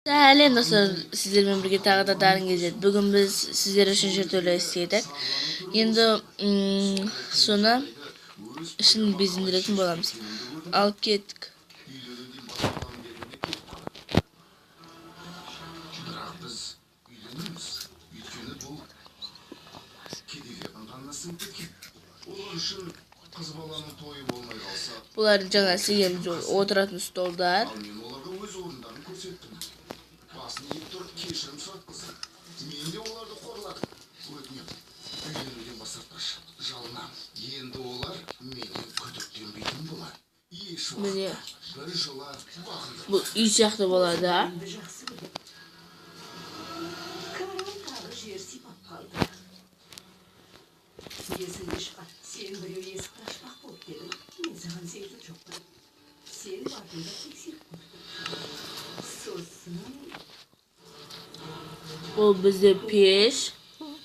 Səhərlər dostlar, sizlerle birlikte tağda darın gezet. Bugün biz sizlere üçüncü türlü istedik. Şimdi sonra şimdi bizim direktim bolamız. Alıp kettik. Bunlar жаңа сегеміз отыратын столдар. Басын иіп тұрып кешірім сұратқызды. Мен де оларды қорладым. Өтінем, үйленуден бас тартпашы. Жалынам. Енді олар менен күдіктенбейтін болады. Еш уақытта бір жола бақындырып. Bu үй сияқты болады, ha? Есіңді шығар. Сен біреу есікті ашпақ болып дедің. Мен саған сезім жоқпын. Сен бардыңда тексеріп көрдім. Сосын Bu bizde peş.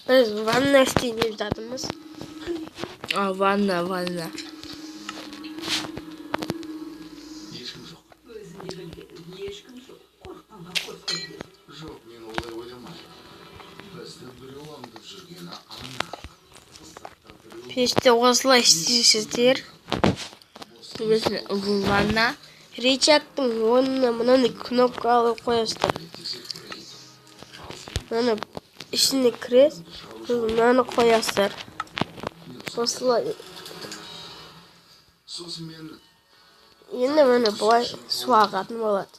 Biz vanna isteyip жатырмыз. Vanna. Ешкім жоқ. өзіңе білгенім ешкім жоқ. Қорыққанға қорықпайды. Жоқ, мен олай ойламаймын. Бізді біреу аңдып жүргені анық. Пеште осылай істейсіздер. Bu vanna. Рычагтың орнына мынаны кнопкалы қоясыздар. Мынаны ішіне кіреді, мынаны қоясыздар. Осылай. Сосын мен Енді міне былай су ағатын болады.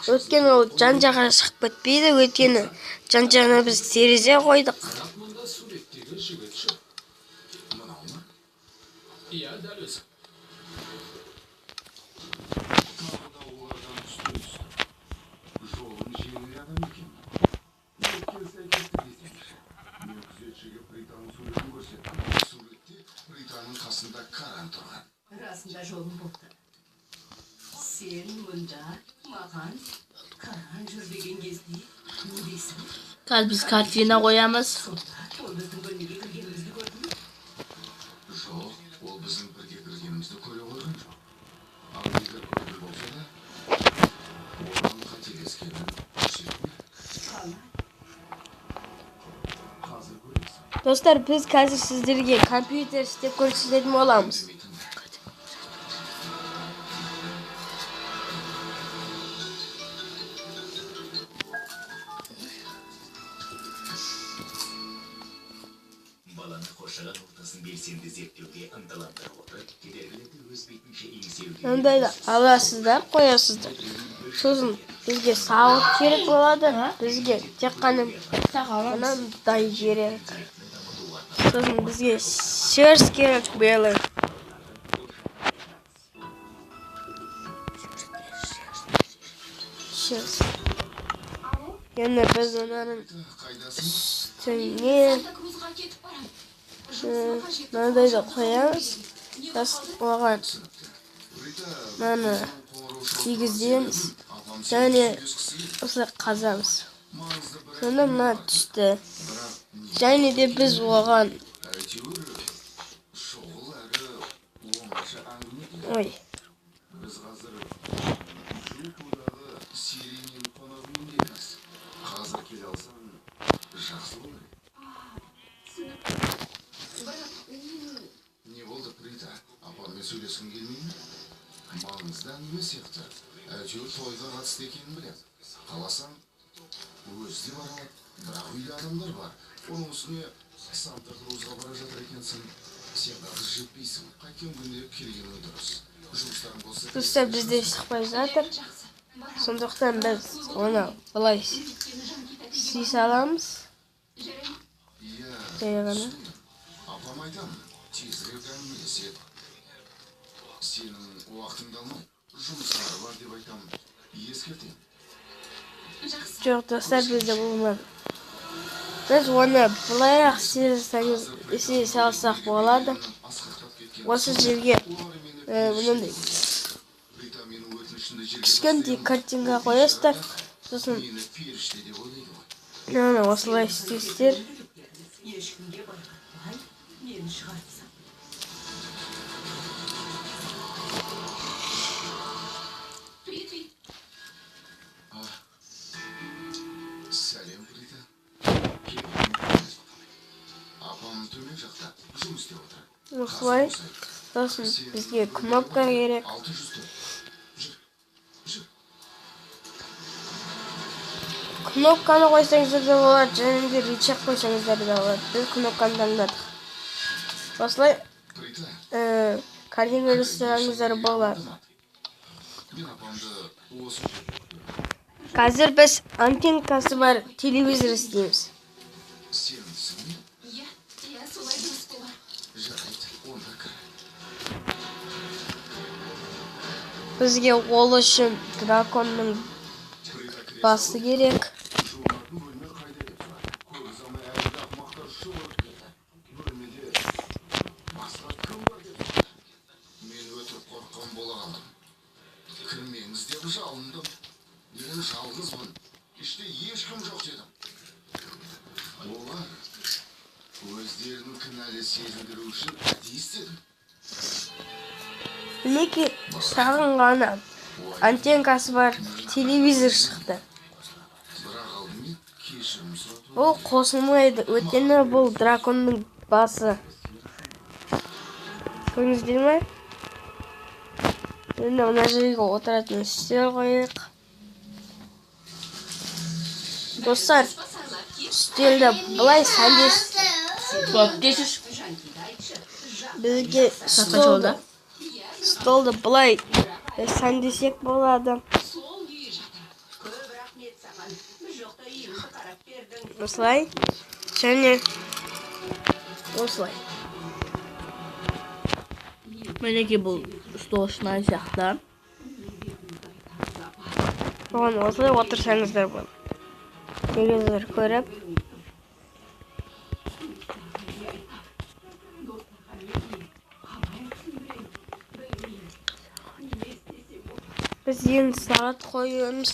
Өйткені ол жан-жағына шығып кетпейді, өйткені жан-жағына біз терезе қойдық. мұнда суреттегі жігіт ше. Мынау ма? Иә, дәл өзі. Тағы да олардан үсті. Жолын жеңіл адам екен. Өткен сәйкесті десеңші. Мен күзетшіге Британың суретін көрсеттім. Суретте Британың қасында Каран тұрған. Расында жолым болды. Сен мұнда маған қаран жүрбеген кезде не дейсің? Қазір biz kартина koyamız. Сонда ол біздің бөлмеге кіргенімізді көрдің бе? Жоқ, ол біздің бірге кіргенімізді көре қойған жоқ. Ал егер көрген болса да, оған қателескенін көрсетті. Қалай? Қазір көресің. Достар, біз қазір сіздерге компьютер істеп көрсететін боламыз. Баланы қоршаған ортасын белсенді зерттеуге ынталандырып отырып, кедергілерді өз бетінше еңсеруге Мындайды аласыздар, қоясыздар. Сосын бізге сауыт керек болады, бізге тек қана мынандай керек. Сосын бізге шерсть керек белый. Шерсть. Енді біз онаның Қайдасың? үстіне мынандайды қоямыз. Оған мынаны кигіземіз және осылай қазамыз. Сонда мына түсті. Және де біз оған Әйтеуір шұғыл әрі оңаша әңгіме керек. ой, Біз қазір Жуковдағы Сиренин қонақ үйіндеміз. Қазір келе алсаң жақсы болар. Не болды, Рита? Апаммен сөйлескің келмей ме? Маңызды әңгіме сияқты. Әйтеуір тойға қатысты екенін білем. Қаласаң, өзі де бара алады. Бірақ үйде адамдар бар. Оның үстіне Санта-Крузға бара жатыр екенсің. Сен қазір жетпейсің. Қайткен күнде келгенің дұрыс. Жұмыстарың болса... достар бізде шықпай жатыр. Сондықтан біз оны былай істей саламыз. Иә, Жай ғана. апам айтамын, тезірек әңгімелеседі. Сенің уақытыңды алмай, жұмыстары бар деп айтамын. Ескертемін. Жоқ, достар бізде болмады. Біз оны былайрақ істей салсақ болады. Асқақтап кеткен Осы жерге мынандай Рита менің өтінішімді жерге кішкентай картинка қоясыздар. Сосын мені періште деп ойлайды ғой. мынаны осылай істейсіздер. Ешкімге байқатпай мені шығартсам. істеп отыр. Осылай. Сосын бізге кнопка керек. 604. Жүр. Кнопканы қойсаңыздар да болады, және де рычаг қойсаңыздар да болады. Біз кнопканы таңдадық. Осылай Плита. картина жасаңыздар болады. Мен апамды осы Қазір біз антеннасы бар телевизор істейміз. сенімсің бе? Иә, солай дұрыс болар. Жарайды, онда кір. Бізге ол үшін драконның басы керек. Жуынатын бөлме қайда деп сұрады. Көп ұзамай әлгі ақымақтар шұбырып келді. Бөлмеде басқа кім бар деп сұрады. Мен өте қорыққан бола қалдым. Кірмеңіз деп жалындым. Мен жалғызбын. Іште ешкім жоқ дедім. Олар өздерін кінәлі сезіндіру үшін әдейі істеді. Мінекей шағын ғана антеннасы бар телевизор шықты. Бірақ алдымен кешірім сұрап Бұл қосылмайды, өйткені бұл драконның басы. Көрдіңіздер ме? Енді мына жерге отыратын үстел қойық. Достар, үстелді былай сәндес Болып кешір. Жанкиді айтшы. бізге жолда. столды былай сәндесек болады. Сол күйі жатыр. Көп рахмет саған. Біз жоқта үйімізді қарап бердің. Осылай және осылай. Мінекей бұл стол шынай сияқты. Оған осылай отырсаңыздар болады. Телевизор көріп. Біз енді сағат қоюымыз.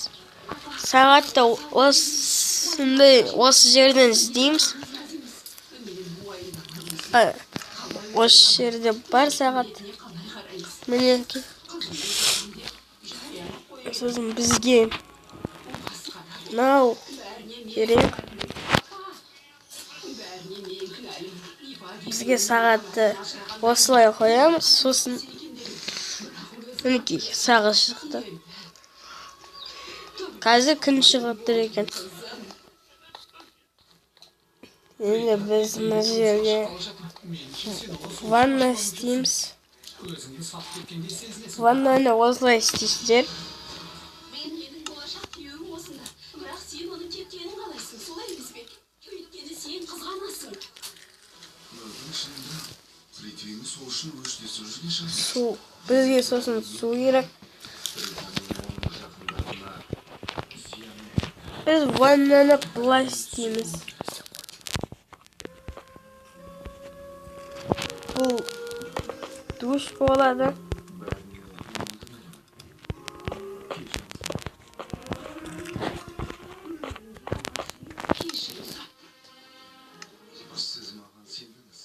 Сағатты осы жерден іздейміз. Осы жерде бар сағат. Мінекей. Сосын бізге мынау керек. Бізге сағатты осылай қоямыз. Сосын мінекей сағат шықты. Қазір күн шығып тұр екен. Енді біз мына жерге ванна істейміз. Ваннаны осылай істейсіздер. Менің болашақ күйеуім осында. Бірақ сен оның кеткенін қалайсың, солай емес пе? Өйткені сен қызғанасың. Мөлдің ішінде Притвені сол үшін өштесіп жүрген шығар. Су. Бізге сосын су керек. Біз ваннаны былай істейміз. Бұл душ болады. Сіз маған сендіңіз.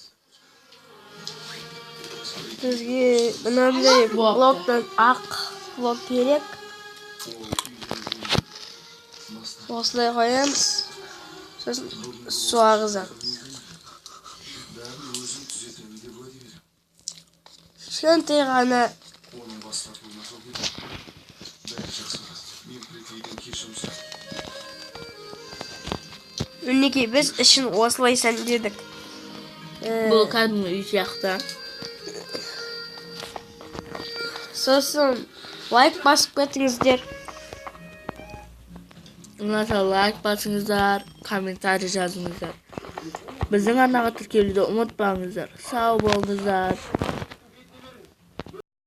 Бізге мынандай блоктан ақ блок керек. Осылай қоямыз. Сосын су ағызамыз. Бәрін өзім түзетемін деп уәде берем. Кішкентай ғана Оның бас тартуына жол берем. Бәрі жақсы болады. Мен Притведен кешірім сұрап. мінекей біз ішін осылай сәндедік. Бұл кәдімгі үй сияқты. Сосын лайк басып кетіңіздер. Ұнаса лайк басыңыздар, комментарий жазыңыздар. Біздің арнаға тіркелуді ұмытпаңыздар. Сау болыңыздар.